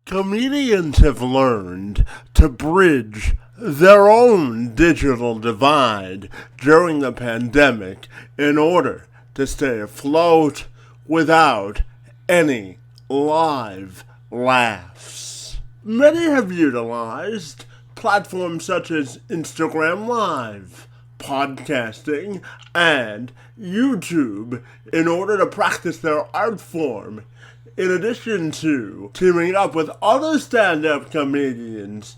Comedians have learned to bridge their own digital divide during the pandemic in order to stay afloat without any live laughs. Many have utilized platforms such as Instagram Live, podcasting, and YouTube in order to practice their art form, in addition to teaming up with other stand-up comedians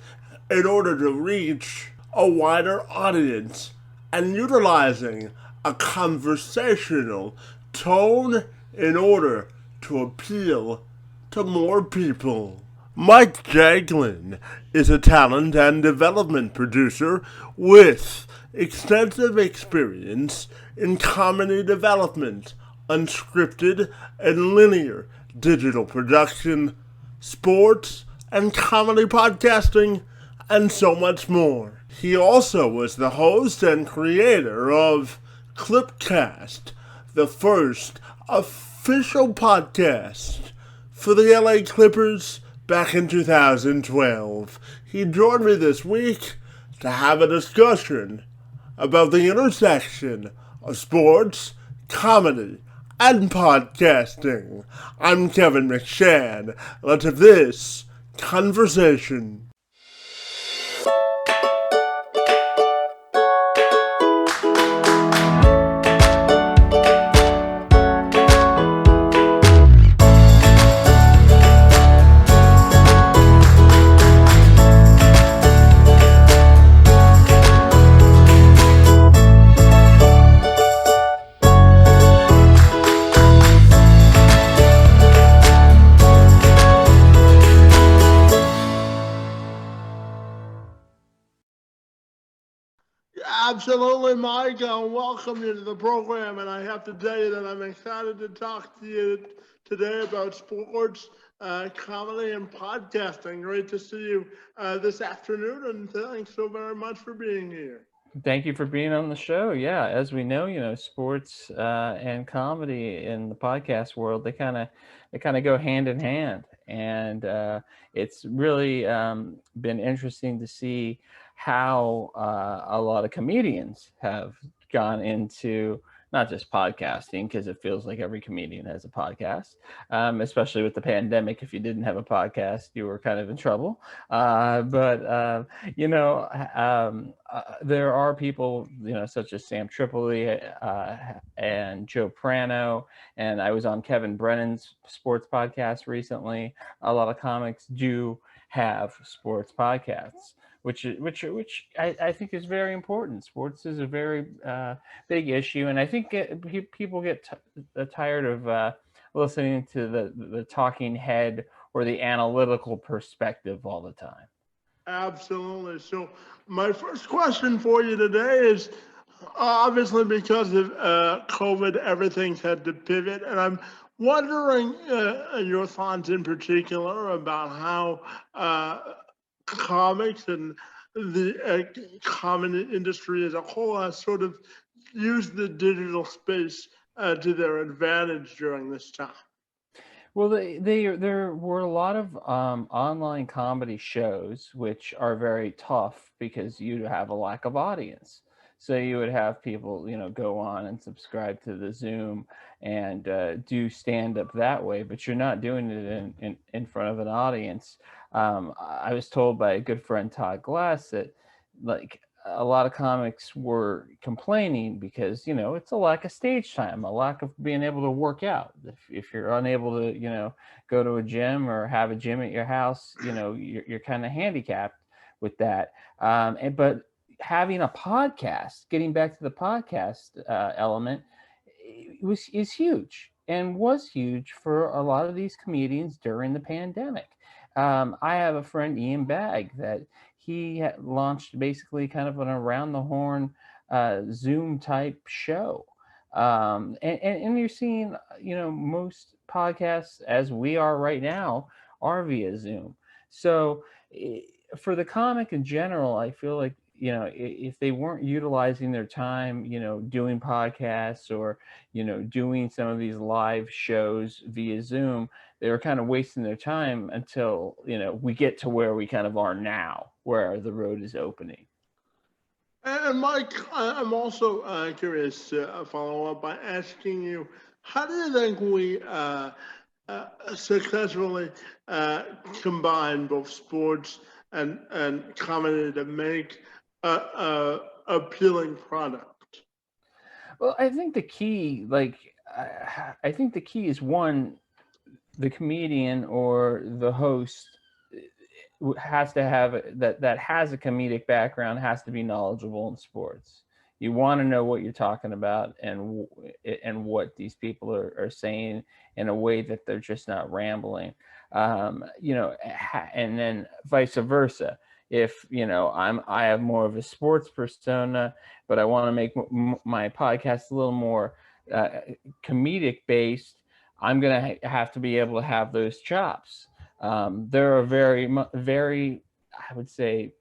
in order to reach a wider audience and utilizing a conversational tone in order to appeal to more people. Mike Jaglin is a talent and development producer with extensive experience in comedy development, unscripted and linear digital production, sports and comedy podcasting, and so much more. He also was the host and creator of Clipcast, the first official podcast for the LA Clippers back in 2012. He joined me this week to have a discussion about the intersection of sports, comedy, and podcasting. I'm Kevin McShann. Let's have this conversation. Absolutely, Mike. Welcome you to the program, and I have to tell you that I'm excited to talk to you today about sports, comedy, and podcasting. Great to see you this afternoon, and thanks so very much for being here. Thank you for being on the show. Yeah, as we know, sports and comedy in the podcast world, they kind of go hand in hand, and it's really been interesting to see how a lot of comedians have gone into not just podcasting, because it feels like every comedian has a podcast, especially with the pandemic. If you didn't have a podcast, you were kind of in trouble. But there are people, such as Sam Tripoli and Joe Prano, and I was on Kevin Brennan's sports podcast recently. A lot of comics do have sports podcasts, which I think is very important. Sports is a very big issue, and I think people get tired of listening to the talking head or the analytical perspective all the time. Absolutely. So, my first question for you today is obviously because of COVID, everything's had to pivot. And I'm wondering your thoughts in particular about how comics and the common industry as a whole has sort of used the digital space to their advantage during this time. Well, there were a lot of online comedy shows which are very tough because you have a lack of audience. So you would have people, go on and subscribe to the Zoom and do stand up that way, but you're not doing it in front of an audience. I was told by a good friend, Todd Glass, that like a lot of comics were complaining because it's a lack of stage time, a lack of being able to work out. If you're unable to go to a gym or have a gym at your house, you're kind of handicapped with that. But having a podcast, getting back to the podcast element, is huge and was huge for a lot of these comedians during the pandemic. I have a friend, Ian Bagg, that he launched basically kind of an around the horn Zoom type show. And you're seeing, most podcasts, as we are right now, are via Zoom. So for the comic in general, I feel like if they weren't utilizing their time, doing podcasts or, doing some of these live shows via Zoom, they were kind of wasting their time until, we get to where we kind of are now, where the road is opening. And Mike, I'm also curious to follow up by asking you, how do you think we successfully combine both sports and comedy to make a appealing product? Well, I think the key, I think the key is one, the comedian or the host has to have that has a comedic background, has to be knowledgeable in sports. You want to know what you're talking about and what these people are saying in a way that they're just not rambling. And then vice versa. If I have more of a sports persona, but I want to make my podcast a little more uh, comedic based, I'm gonna have to be able to have those chops. There are very, I would say,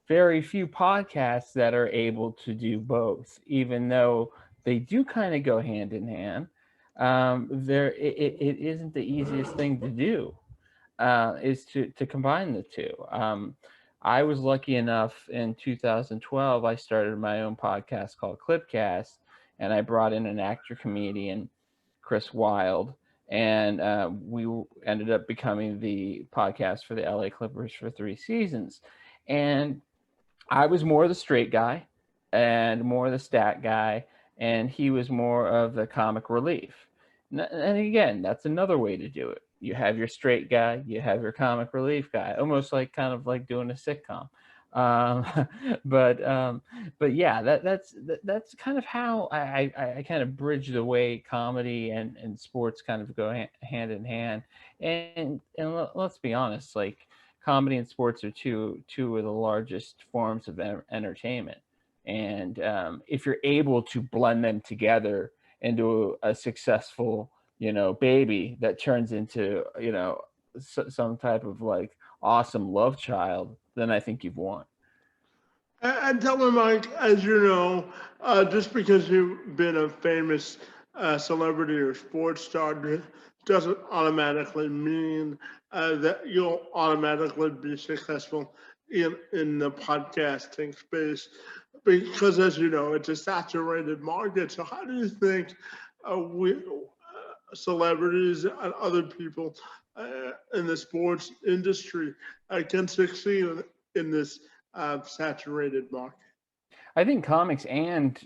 very few podcasts that are able to do both, even though they do kind of go hand in hand. It isn't the easiest thing to do, is to combine the two. I was lucky enough in 2012, I started my own podcast called Clipcast, and I brought in an actor comedian, Chris Wilde, and we ended up becoming the podcast for the LA Clippers for 3 seasons. And I was more the straight guy and more the stat guy, and he was more of the comic relief. And again, that's another way to do it. You have your straight guy, you have your comic relief guy, almost like kind of like doing a sitcom. Um, but um, but yeah, that's kind of how I kind of bridge the way comedy and sports kind of go hand in hand. And let's be honest, like comedy and sports are two of the largest forms of entertainment. And if you're able to blend them together into a successful, baby that turns into, some type of like awesome love child, then I think you've won. And tell me, Mike, as you know, just because you've been a famous celebrity or sports star doesn't automatically mean that you'll automatically be successful in the podcasting space. Because, as you know, it's a saturated market. So, how do you think celebrities and other people in the sports industry can succeed in this saturated market? I think comics and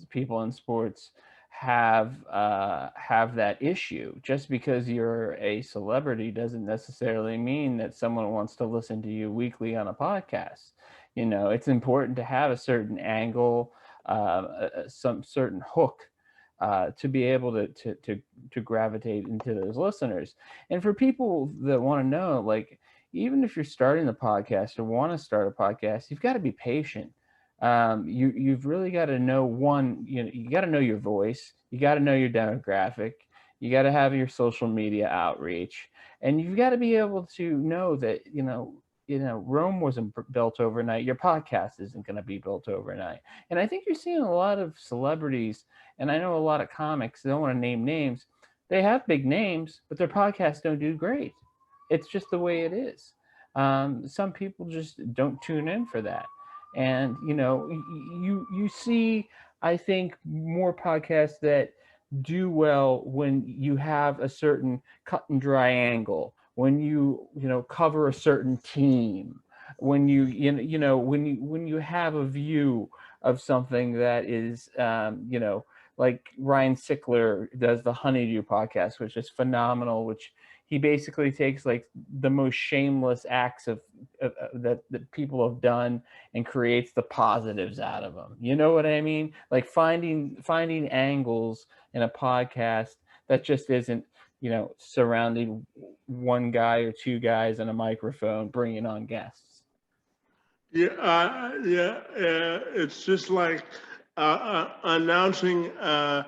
people in sports have that issue. Just because you're a celebrity doesn't necessarily mean that someone wants to listen to you weekly on a podcast. It's important to have a certain angle, some certain hook, to be able to gravitate into those listeners. And for people that want to know, like, even if you're starting the podcast or want to start a podcast, you've got to be patient. You've really got to know, one, you got to know your voice, you got to know your demographic, you got to have your social media outreach, and you've got to be able to know that Rome wasn't built overnight. Your podcast isn't going to be built overnight. And I think you're seeing a lot of celebrities, and I know a lot of comics. They don't want to name names. They have big names, but their podcasts don't do great. It's just the way it is. Some people just don't tune in for that. And you see, I think, more podcasts that do well when you have a certain cut and dry angle, when you cover a certain team, when when you have a view of something that is, like Ryan Sickler does the Honeydew podcast, which is phenomenal, which he basically takes like the most shameless acts that people have done and creates the positives out of them. You know what I mean? Like finding angles in a podcast that just isn't, surrounding one guy or two guys and a microphone bringing on guests. Yeah, yeah. It's just like announcing a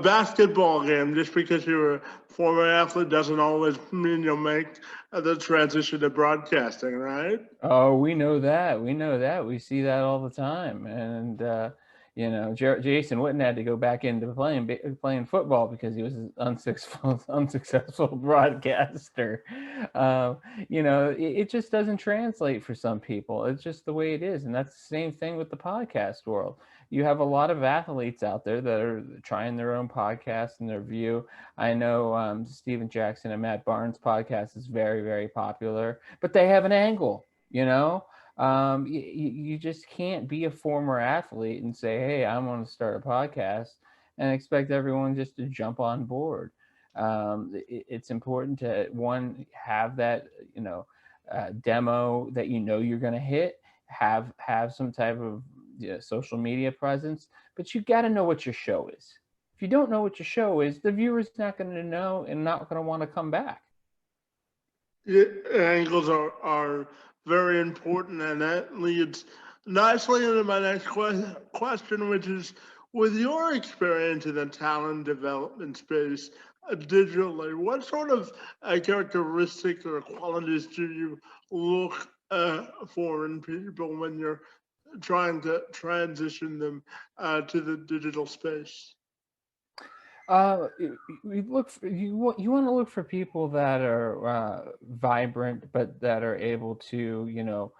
basketball game just because you're a former athlete doesn't always mean you'll make the transition to broadcasting, right? Oh, we know that. We know that. We see that all the time. And Jason Witten had to go back into playing football because he was an unsuccessful broadcaster. It just doesn't translate for some people. It's just the way it is, and that's the same thing with the podcast world. You have a lot of athletes out there that are trying their own podcast and their view. I know Steven Jackson and Matt Barnes' podcast is very, very popular, but they have an angle. You just can't be a former athlete and say, hey, I want to start a podcast and expect everyone just to jump on board. It's important to, one, have that demo that you're going to hit, have some type of social media presence, but you got to know what your show is. If you don't know what your show is, the viewer's not going to know and not going to want to come back. Yeah, angles are very important, and that leads nicely into my next question, which is, with your experience in the talent development space digitally, what sort of characteristics or qualities do you look for in people when you're trying to transition them to the digital space? You want to look for people that are vibrant, but that are able to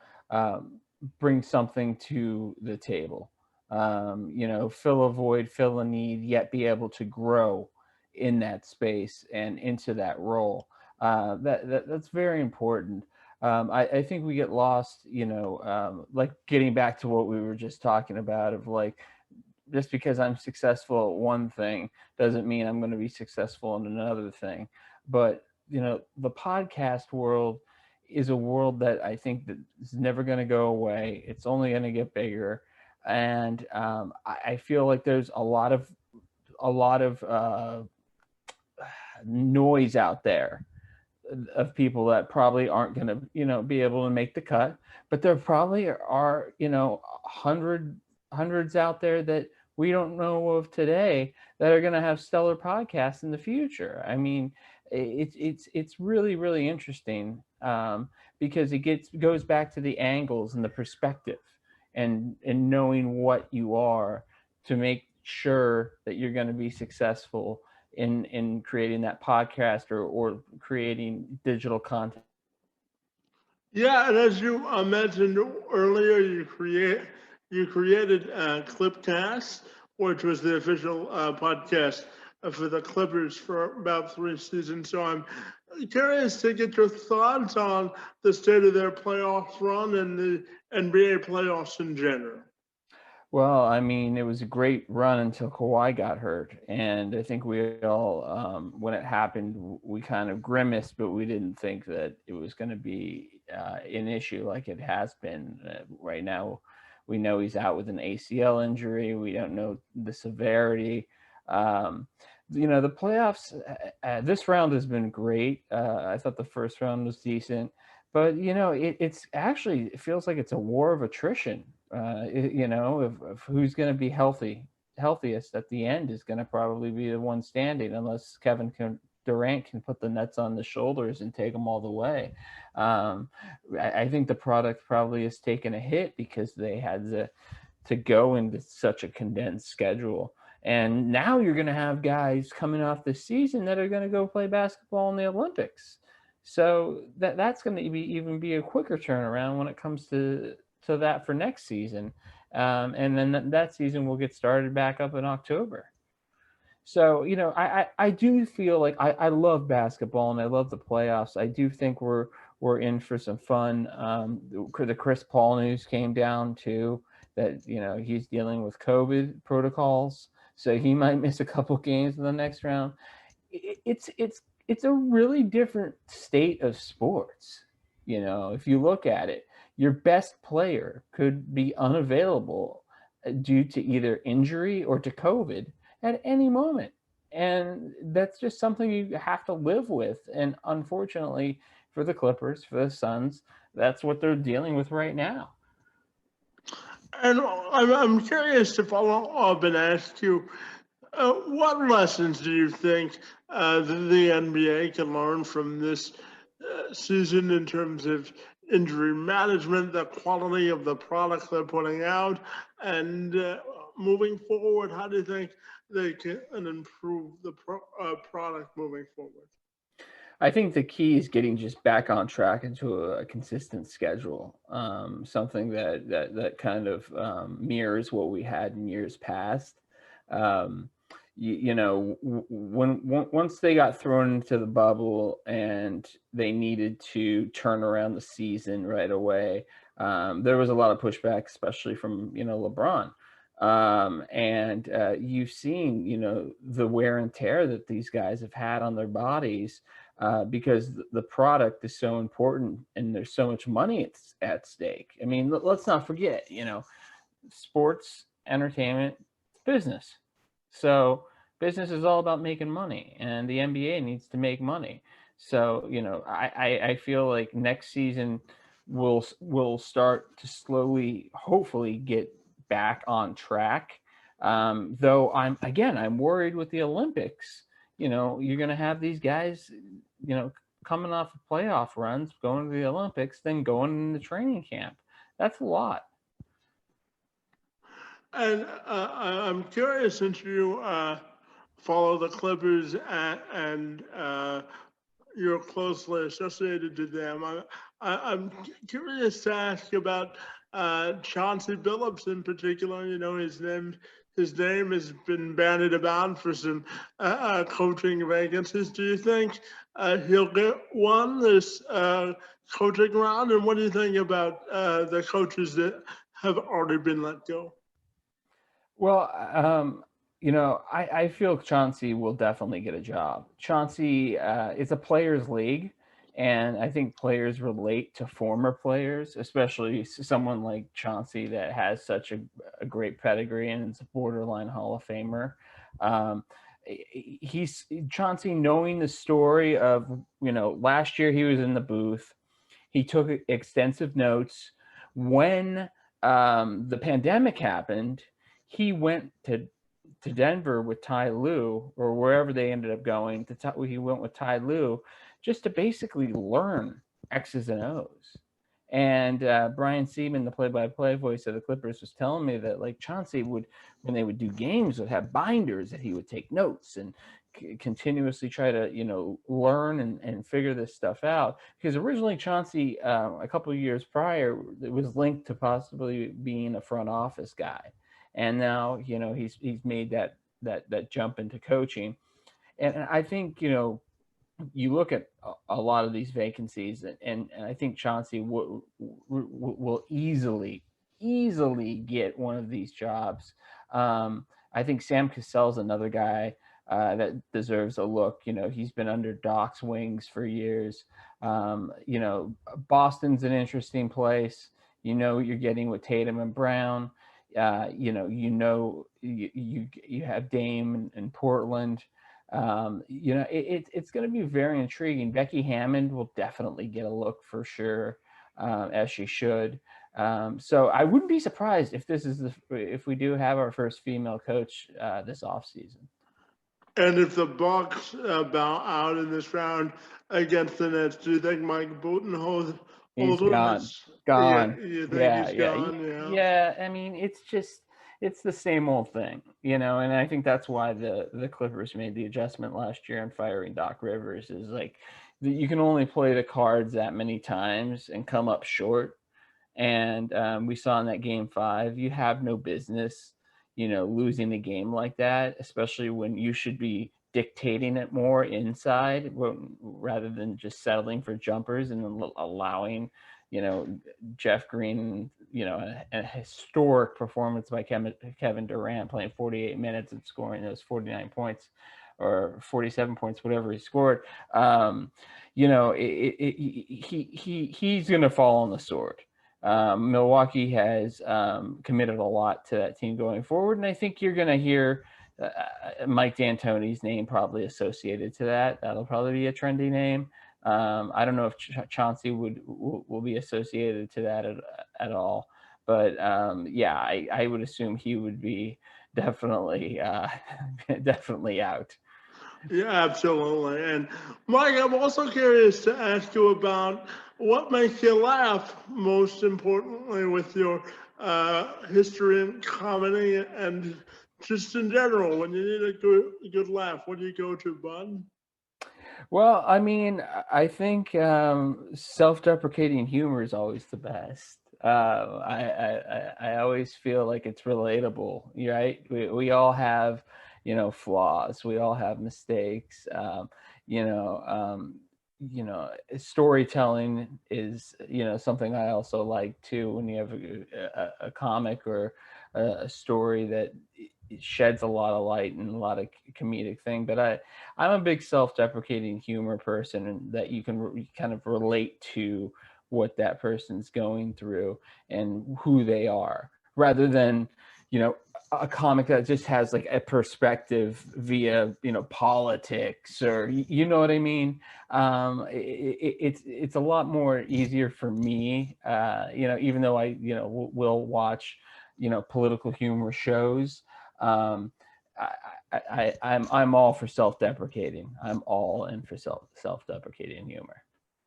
bring something to the table. Fill a void, fill a need, yet be able to grow in that space and into that role. That's very important. I think we get lost, like getting back to what we were just talking about, of like, just because I'm successful at one thing doesn't mean I'm going to be successful in another thing. But the podcast world is a world that I think that is never going to go away. It's only going to get bigger, and I feel like there's a lot of noise out there of people that probably aren't going to be able to make the cut, but there probably are hundreds out there that we don't know of today that are going to have stellar podcasts in the future. I mean, it's really, really interesting, because goes back to the angles and the perspective, and knowing what you are to make sure that you're going to be successful in creating that podcast or creating digital content. Yeah, and as you mentioned earlier, you created Clipcast, which was the official podcast for the Clippers for about 3 seasons. So I'm curious to get your thoughts on the state of their playoff run and the NBA playoffs in general. Well, I mean, it was a great run until Kawhi got hurt, and I think we all, when it happened, we kind of grimaced, but we didn't think that it was going to be an issue like it has been. Right now, we know he's out with an ACL injury. We don't know the severity. Um, the playoffs. This round has been great. I thought the first round was decent, but it feels like it's a war of attrition. Of who's going to be healthiest at the end is going to probably be the one standing, unless Durant can put the nets on the shoulders and take them all the way. I think the product probably has taken a hit because they had to go into such a condensed schedule. And now you're going to have guys coming off the season that are going to go play basketball in the Olympics. So that's going to even be a quicker turnaround when it comes to that for next season. And then that season will get started back up in October. So, I do feel like I love basketball and I love the playoffs. I do think we're in for some fun. The Chris Paul news came down too, that he's dealing with COVID protocols, so he might miss a couple games in the next round. It's a really different state of sports. If you look at it, your best player could be unavailable due to either injury or to COVID at any moment. And that's just something you have to live with. And unfortunately for the Clippers, for the Suns, that's what they're dealing with right now. And I'm curious to follow up and ask you, what lessons do you think the NBA can learn from this season in terms of injury management, the quality of the product they're putting out, and moving forward, how do you think they can improve the product moving forward? I think the key is getting just back on track into a consistent schedule, something that kind of mirrors what we had in years past. Um, you know, once they got thrown into the bubble and they needed to turn around the season right away, there was a lot of pushback, especially from LeBron. And you've seen the wear and tear that these guys have had on their bodies, because the product is so important and there's so much money at stake. I mean, let's not forget, sports, entertainment, business. So business is all about making money, and the NBA needs to make money. So I feel like next season will start to slowly, hopefully, get back on track. Though I'm worried with the Olympics. You're going to have these guys, coming off of playoff runs, going to the Olympics, then going into training camp. That's a lot. And I'm curious, since you follow the Clippers and you're closely associated to them, I'm curious to ask about Chauncey Billups in particular. His name has been bandied about for some coaching vacancies. Do you think he'll get one this coaching round? And what do you think about the coaches that have already been let go? Well, I feel Chauncey will definitely get a job. Chauncey is a players' league, and I think players relate to former players, especially someone like Chauncey that has such a great pedigree and is a borderline Hall of Famer. Um, he's Chauncey, knowing the story of, last year he was in the booth. He took extensive notes. When the pandemic happened, he went to Denver with Ty Lue, or wherever they ended up going. He went with Ty Lue just to basically learn X's and O's. And Brian Seaman, the play-by-play voice of the Clippers, was telling me that, like, Chauncey would, when they would do games, would have binders that he would take notes and continuously try to learn and figure this stuff out, because originally Chauncey, a couple of years prior, it was linked to possibly being a front office guy, and now he's made that jump into coaching. And I think you look at a lot of these vacancies, and I think Chauncey will easily get one of these jobs. I think Sam Cassell's another guy that deserves a look. He's been under Doc's wings for years. Boston's an interesting place. You're getting with Tatum and Brown. You have Dame in Portland. It's going to be very intriguing. Becky Hammond will definitely get a look for sure, as she should. So I wouldn't be surprised if we do have our first female coach this offseason. And if the Bucks bow out in this round against the Nets, do you think Mike Budenholzer He's gone. is? Yeah, Gone. you think Yeah, he's yeah, gone? Yeah. yeah. I mean, it's the same old thing, and I think that's why the Clippers made the adjustment last year in firing Doc Rivers. Is like you can only play the cards that many times and come up short. And we saw in that game 5, you have no business, losing the game like that, especially when you should be dictating it more inside, rather than just settling for jumpers and then allowing, Jeff Green, a historic performance by Kevin Durant, playing 48 minutes and scoring those 49 points or 47 points, whatever he scored. He's going to fall on the sword. Milwaukee has committed a lot to that team going forward, and I think you're going to hear Mike D'Antoni's name probably associated to that. That'll probably be a trendy name. I don't know if Chauncey will be associated to that at all, But yeah, I would assume he would be definitely definitely out. Yeah, absolutely. And Mike, I'm also curious to ask you about what makes you laugh most importantly with your history in comedy and just in general. When you need a good laugh, what do you go to, bud? Well, I mean, I think self-deprecating humor is always the best. I always feel like it's relatable, right? We all have, flaws. We all have mistakes. You know, storytelling is, something I also like too. When you have a comic or a story that it sheds a lot of light and a lot of comedic thing, but I'm a big self-deprecating humor person, and that you can kind of relate to what that person's going through and who they are, rather than, you know, a comic that just has like a perspective via, politics, or you know what I mean. It's a lot more easier for me, even though I, will watch, political humor shows. um, I'm all for self-deprecating. I'm all in for self-deprecating humor.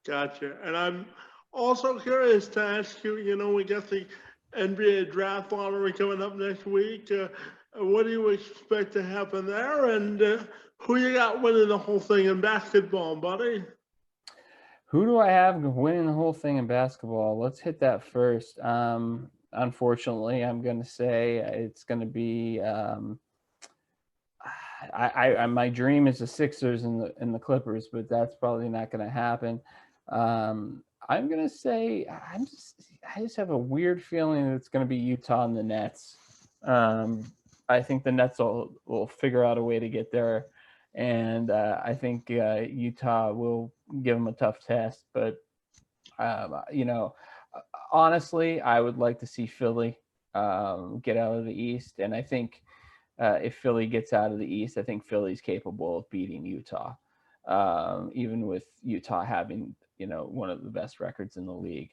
Gotcha. And I'm also curious to ask you, we got the NBA draft lottery coming up next week. What do you expect to happen there? And who you got winning the whole thing in basketball, buddy? Who do I have winning the whole thing in basketball? Let's hit that first. Unfortunately, I'm going to say it's going to be. My dream is the Sixers and the Clippers, but that's probably not going to happen. I'm going to say I just have a weird feeling that it's going to be Utah and the Nets. Um, I think the Nets will figure out a way to get there, and I think Utah will give them a tough test. But honestly, I would like to see Philly get out of the East, and I think if Philly gets out of the East, I think Philly's capable of beating Utah, even with Utah having, one of the best records in the league.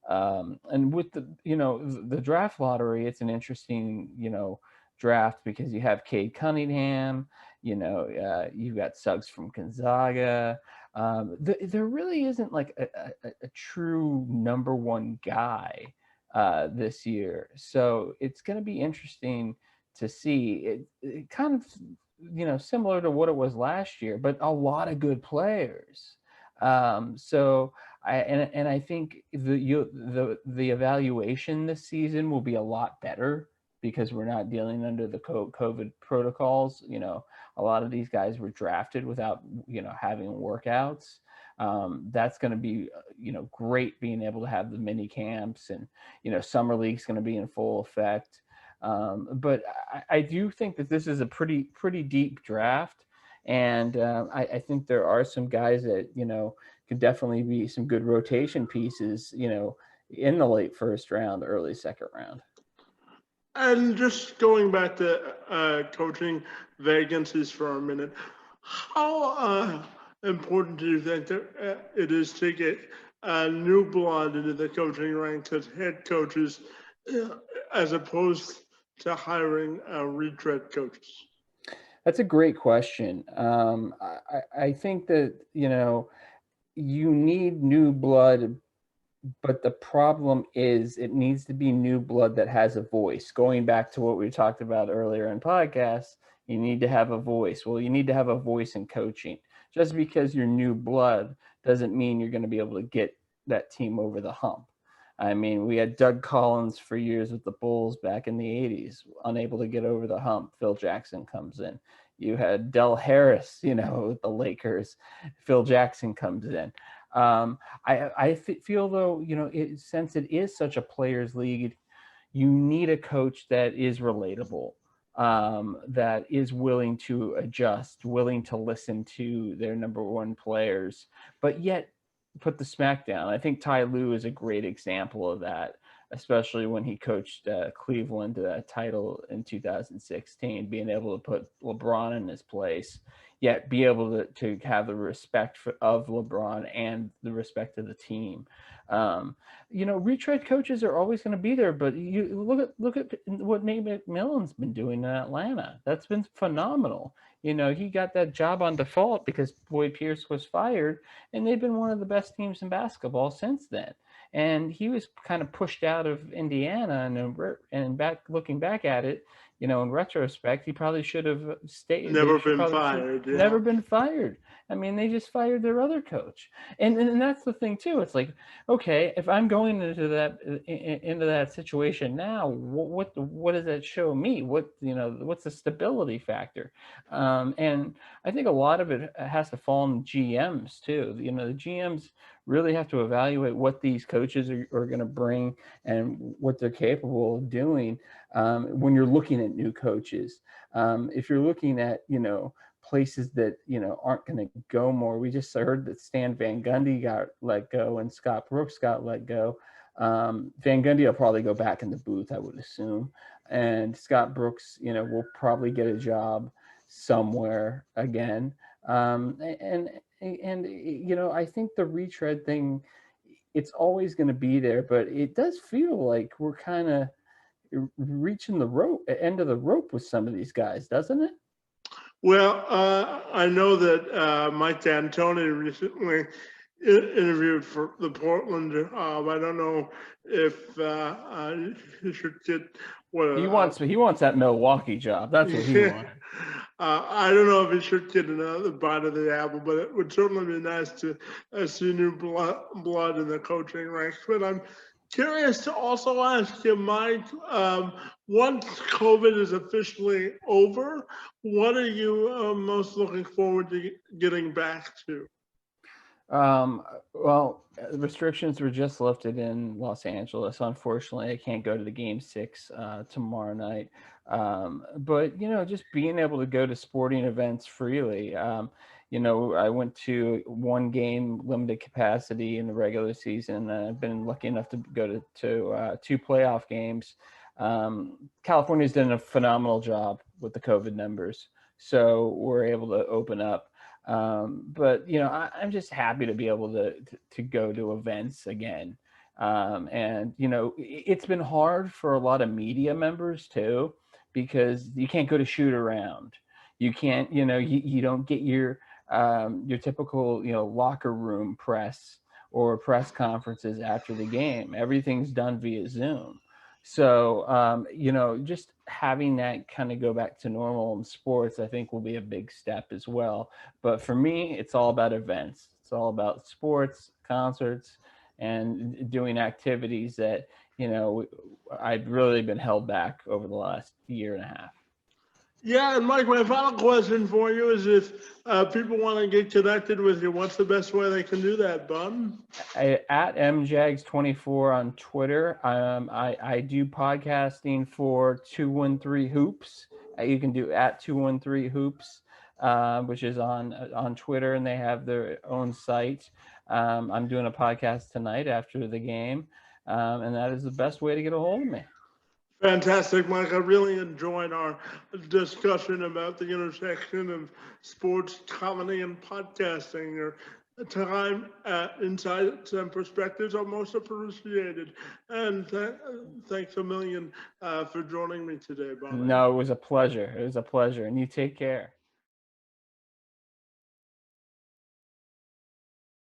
And with the draft lottery, it's an interesting, draft because you have Cade Cunningham, you've got Suggs from Gonzaga. There really isn't like a true number one guy this year. So it's going to be interesting to see it kind of, similar to what it was last year, but a lot of good players. So I think the evaluation this season will be a lot better because we're not dealing under the COVID protocols. A lot of these guys were drafted without, having workouts. That's going to be, great being able to have the mini camps, and, summer league's going to be in full effect. But I do think that this is a pretty deep draft, and I think there are some guys that, could definitely be some good rotation pieces, in the late first round, early second round. And just going back to coaching vacancies for a minute, how important do you think that it is to get new blood into the coaching ranks as head coaches, uh, as opposed to hiring retread coaches? That's a great question. I think that, you need new blood, but the problem is it needs to be new blood that has a voice. Going back to what we talked about earlier in podcasts, you need to have a voice. Well, you need to have a voice in coaching. Just because you're new blood doesn't mean you're going to be able to get that team over the hump. I mean, we had Doug Collins for years with the Bulls back in the 80s, unable to get over the hump. Phil Jackson comes in. You had Del Harris, with the Lakers. Phil Jackson comes in. I feel though, since it is such a players' league, you need a coach that is relatable, that is willing to adjust, willing to listen to their number one players, but yet put the smack down. I think Ty Lue is a great example of that, especially when he coached Cleveland to that title in 2016, being able to put LeBron in his place, yet be able to have the respect of LeBron and the respect of the team. Retread coaches are always going to be there, but you look at what Nate McMillan's been doing in Atlanta. That's been phenomenal. He got that job on default because Boyd Pierce was fired, and they've been one of the best teams in basketball since then. And he was kind of pushed out of Indiana, and looking back at it, in retrospect, he probably should have stayed. Never been fired. Yeah. Never been fired. I mean, they just fired their other coach, and that's the thing too. It's like, okay, if I'm going into that situation now, what does that show me? What's the stability factor? And I think a lot of it has to fall on GMs too. The GMs really have to evaluate what these coaches are going to bring and what they're capable of doing when you're looking at new coaches. If you're looking at, places that, aren't going to go more. We just heard that Stan Van Gundy got let go and Scott Brooks got let go. Van Gundy will probably go back in the booth, I would assume. And Scott Brooks, will probably get a job somewhere again. And I think the retread thing, it's always going to be there, but it does feel like we're kind of reaching the end of the rope with some of these guys, doesn't it? Well, I know that Mike D'Antoni recently interviewed for the Portland. I don't know if he should get what he wants that Milwaukee job. That's what he wanted. I don't know if he should get another bite of the apple, but it would certainly be nice to see new blood in the coaching ranks. But I'm curious to also ask you, Mike, once COVID is officially over, what are you most looking forward to getting back to? Well, restrictions were just lifted in Los Angeles. Unfortunately, I can't go to the game 6 tomorrow night. But just being able to go to sporting events freely. I went to one game, limited capacity in the regular season. I've been lucky enough to go to 2 playoff games. California's done a phenomenal job with the COVID numbers, so we're able to open up. But I'm just happy to be able to go to events again. And it's been hard for a lot of media members too, because you can't go to shoot around. You can't, you don't get your typical, locker room press or press conferences after the game. Everything's done via Zoom. So, just having that kind of go back to normal in sports, I think will be a big step as well. But for me, it's all about events. It's all about sports, concerts, and doing activities that, I've really been held back over the last year and a half. Yeah, and Mike, my final question for you is if people want to get connected with you, what's the best way they can do that, bud? At mjags24 on Twitter. I do podcasting for 213 Hoops. You can do at 213 Hoops, which is on Twitter, and they have their own site. I'm doing a podcast tonight after the game, and that is the best way to get a hold of me. Fantastic, Mike. I really enjoyed our discussion about the intersection of sports, comedy, and podcasting. Your time, insights, and perspectives are most appreciated. And thanks a million for joining me today, Bob. No, it was a pleasure. It was a pleasure. And you take care.